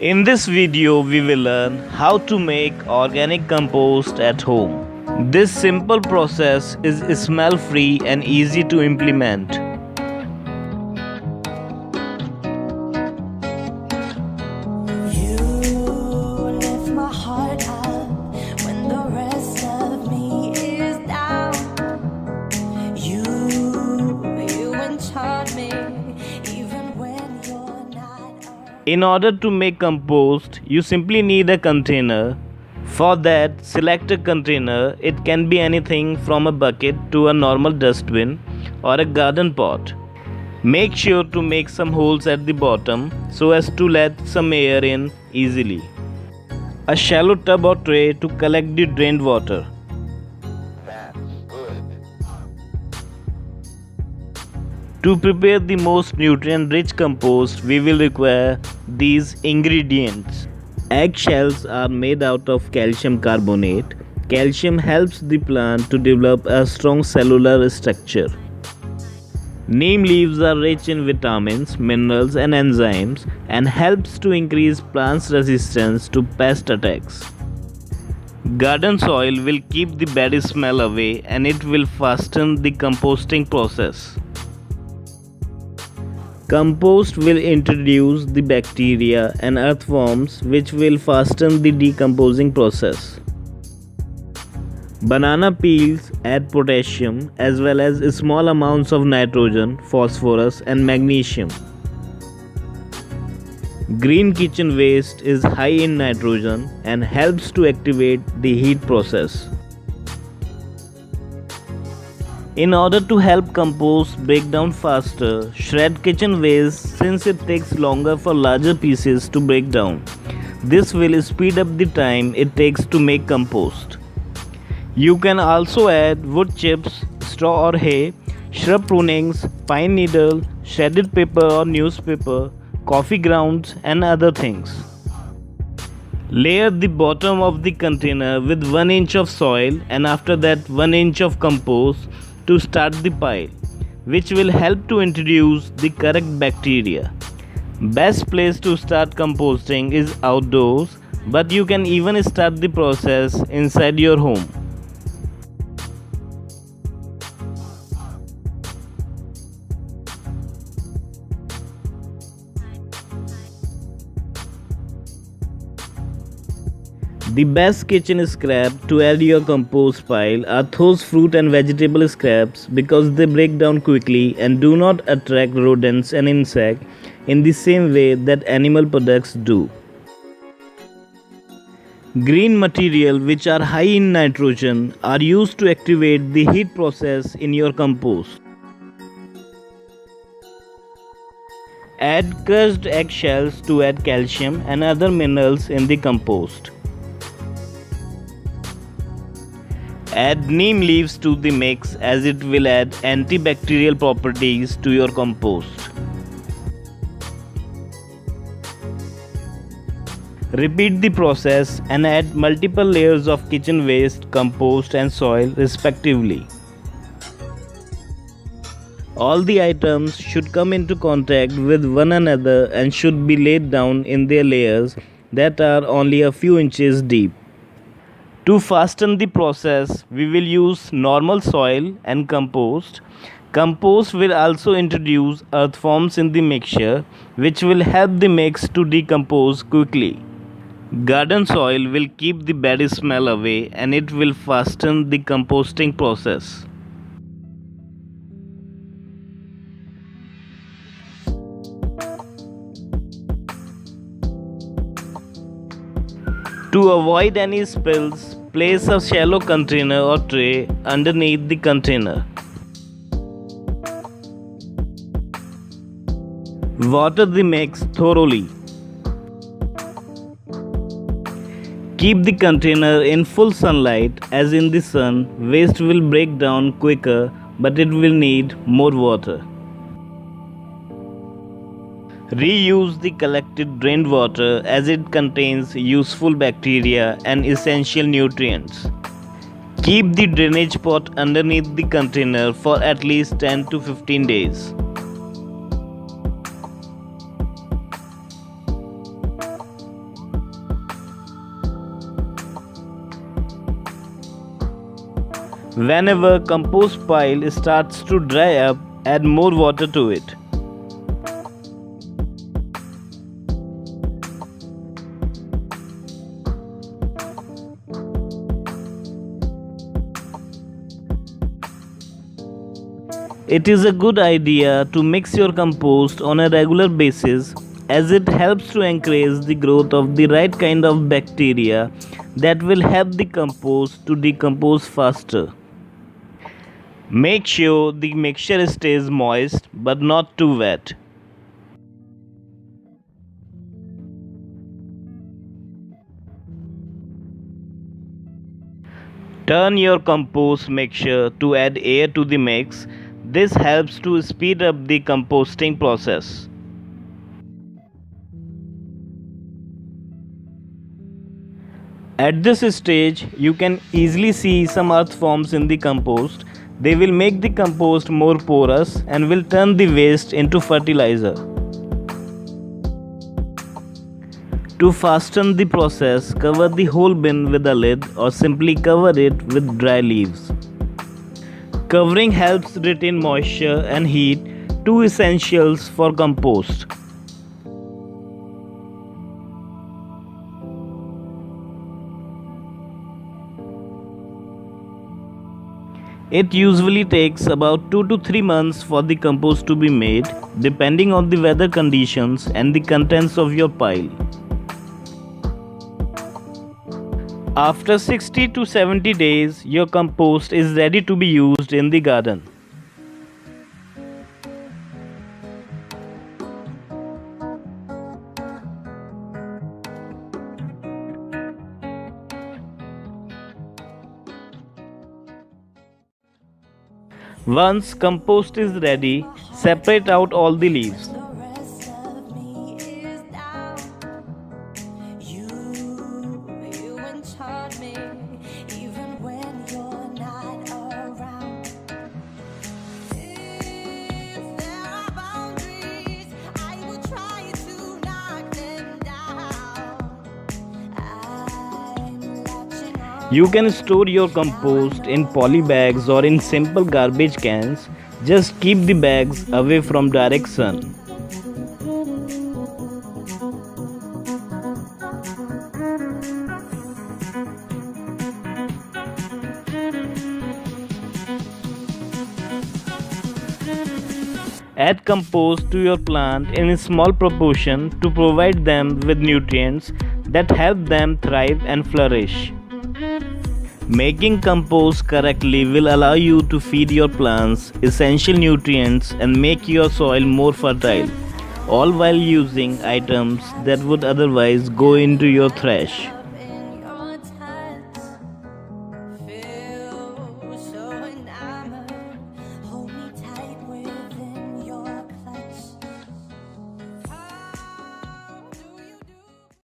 In this video, we will learn how to make organic compost at home. This simple process is smell-free and easy to implement. You lift my heart up when the rest of me is down. You enchant me even when you're not around. In order to make compost, you simply need a container. For that, select a container. It can be anything from a bucket to a normal dustbin or a garden pot. Make sure to make some holes at the bottom so as to let some air in easily. A shallow tub or tray to collect the drained water. To prepare the most nutrient-rich compost, we will require these ingredients. Eggshells are made out of calcium carbonate. Calcium helps the plant to develop a strong cellular structure. Neem leaves are rich in vitamins, minerals and enzymes and helps to increase plants' resistance to pest attacks. Garden soil will keep the bad smell away and it will fasten the composting process. Compost will introduce the bacteria and earthworms which will fasten the decomposing process. Banana peels add potassium as well as small amounts of nitrogen, phosphorus and magnesium. Green kitchen waste is high in nitrogen and helps to activate the heat process. In order to help compost break down faster, shred kitchen waste since it takes longer for larger pieces to break down. This will speed up the time it takes to make compost. You can also add wood chips, straw or hay, shrub prunings, pine needle, shredded paper or newspaper, coffee grounds and other things. Layer the bottom of the container with 1 inch of soil and after that 1 inch of compost to start the pile, which will help to introduce the correct bacteria. Best place to start composting is outdoors, but you can even start the process inside your home. The best kitchen scrap to add your compost pile are those fruit and vegetable scraps because they break down quickly and do not attract rodents and insects in the same way that animal products do. Green material which are high in nitrogen are used to activate the heat process in your compost. Add crushed eggshells to add calcium and other minerals in the compost. Add neem leaves to the mix as it will add antibacterial properties to your compost. Repeat the process and add multiple layers of kitchen waste, compost and soil respectively. All the items should come into contact with one another and should be laid down in their layers that are only a few inches deep. To fasten the process, we will use normal soil and compost. Compost will also introduce earthworms in the mixture, which will help the mix to decompose quickly. Garden soil will keep the bad smell away and it will fasten the composting process. To avoid any spills, place a shallow container or tray underneath the container. Water the mix thoroughly. Keep the container in full sunlight as in the sun, waste will break down quicker but it will need more water. Reuse the collected drained water as it contains useful bacteria and essential nutrients. Keep the drainage pot underneath the container for at least 10 to 15 days. Whenever compost pile starts to dry up, add more water to it. It is a good idea to mix your compost on a regular basis as it helps to encourage the growth of the right kind of bacteria that will help the compost to decompose faster. Make sure the mixture stays moist but not too wet. Turn your compost mixture to add air to the mix. This helps to speed up the composting process. At this stage, you can easily see some earth forms in the compost. They will make the compost more porous and will turn the waste into fertilizer. To fasten the process, cover the whole bin with a lid or simply cover it with dry leaves. Covering helps retain moisture and heat, two essentials for compost. It usually takes about 2 to 3 months for the compost to be made, depending on the weather conditions and the contents of your pile. After 60 to 70 days, your compost is ready to be used in the garden. Once compost is ready, separate out all the leaves. The rest of me is down. You enchant me, even when you're not around. If there are boundaries, I will try to knock them down. I'm latching on. You can store your compost in poly bags or in simple garbage cans. Just keep the bags away from direct sun. Add compost to your plant in a small proportion to provide them with nutrients that help them thrive and flourish. Making compost correctly will allow you to feed your plants essential nutrients and make your soil more fertile, all while using items that would otherwise go into your trash.